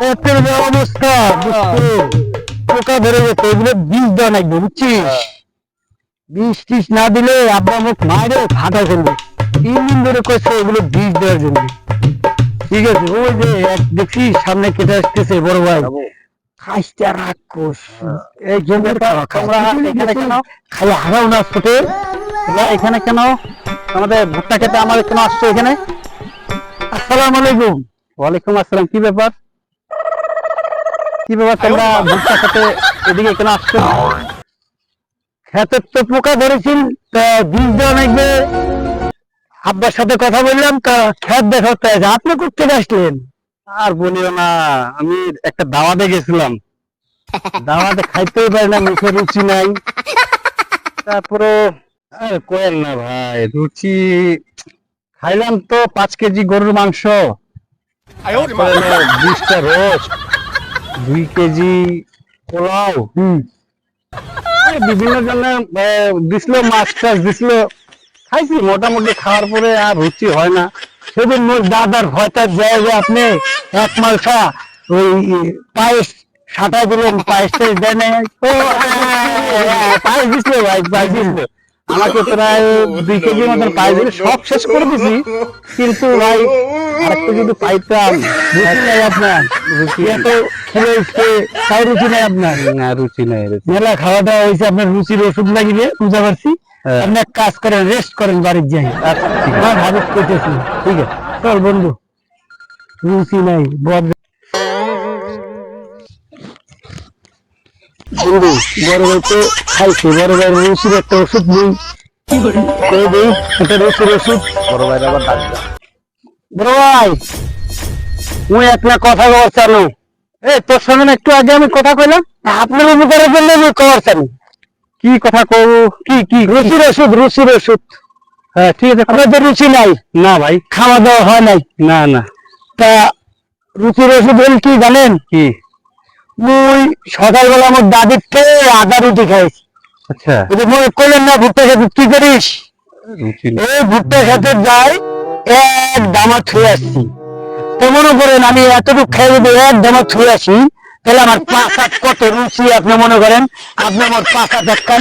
ক্ষেতের যে অবস্থা বুঝছো, পোকা ধরে যেত, এগুলো বীজ দেওয়া লাগবে বুঝছিস। বীজ টিজ না দিলে আব্বা মুখ মারে ফাটা ফেলবে। 3 দিন ধরে কইছে এগুলো বীজ দেওয়ার জন্য। ঠিক আছে, ওই যে দেখছি সামনে কেটে আসতেছে বড় ভাই, খাইতে রাক্ষস। এই জমির তোমরা এখানে কেন খালি হারাও না ছোটে, এখানে কেন আমাদের ভুট্টা খেতে আমাদের কেন আসছো এখানে? আসসালামু আলাইকুম। ওয়ালাইকুম আসসালাম। কি ব্যাপার তোমরা ভুট্টা খেতে এদিকে কেন আসছো? খেতে তো পোকা ধরেছিল, তা বীজ দেওয়া লাগবে। আব্বার সাথে কথা বললাম, তা খেত দেখাতে আছে। আপনি করতে আসলেন? আর বলিও না, আমি একটা দাওয়াতে গেছিলাম। দাওয়াতে খাইতেই পারি না, মুখে রুচি নাই। তারপরে আর কোয়েল না ভাই, রুচি খাইলাম তো 5 কেজি গরুর মাংস, 20টা রোস্ট, 2 কেজি পোলাও, বিভিন্ন জনের দিছিল, মাছ টাছ দিছিল, খাইছি। মোটামুটি খাওয়ার পরে আর রুচি হয় না। সেদিন মোর দাদার ভয়টার জায়গা আপনি এক মালসা ওই পায়েস সাঁটা দিলেন, পায়েসটা দেয় নাই। পায়েস দিছিল ভাই, পায়েস দিছিল আমাকে প্রায় 2 কেজির মতন পায়েস দিলে, সব শেষ করে দিছি। কিন্তু ভাই আরেকটু যদি পাইতাম। রুচি নাই আপনার? রুচি এত খেলে তাই রুচি নাই আপনার? না, রুচি নাই। মেলা খাওয়া দাওয়া হয়েছে, আপনার রুচির ওষুধ লাগিয়ে বুঝতে পারছি। আপনি এক কাজ করেন, রেস্ট করেন, বাড়ির যাই। আমার হাবিস করতেছি। ঠিক আছে চল বন্ধু, রুচি নাই বন্ধু। বড় ভাই তো খাইছে, বড় ভাই রুচির একটা ওষুধ নেই, একটা রুচির ওষুধ। বড় ভাই আবার ডাক দাও। বড় ভাই মুই একটা কথা কবার চালু। তোর সঙ্গে একটু আগে আমি কথা কইলাম, আপনার উপকারের জন্য আমি কবার চালু। কি কথা কব? কি রুচির ওষুধ? রুচির ওষুধ। হ্যাঁ ঠিক আছে। আপনার তো রুচি নাই? না ভাই, খাওয়া দাওয়া হয় নাই। না না। তা রুচির ওষুধ হল কি জানেন? কি? মুই সকালবেলা আমার দাদির থেকে আদা রুটি খাইছি। আচ্ছা, মনে করলেন না ভুট্টা খেতে কি করিস? এই ভুট্টা খেতে যাই, এক দামা ছুঁয়ে আসছি। তো মনে করেন আমি এতটুকু খেয়ে যদি এক দামা ছুঁয়ে আসি, তাহলে আমার পাশাত কত রুচি আপনি মনে করেন। আপনি আমার পাশাত এক কান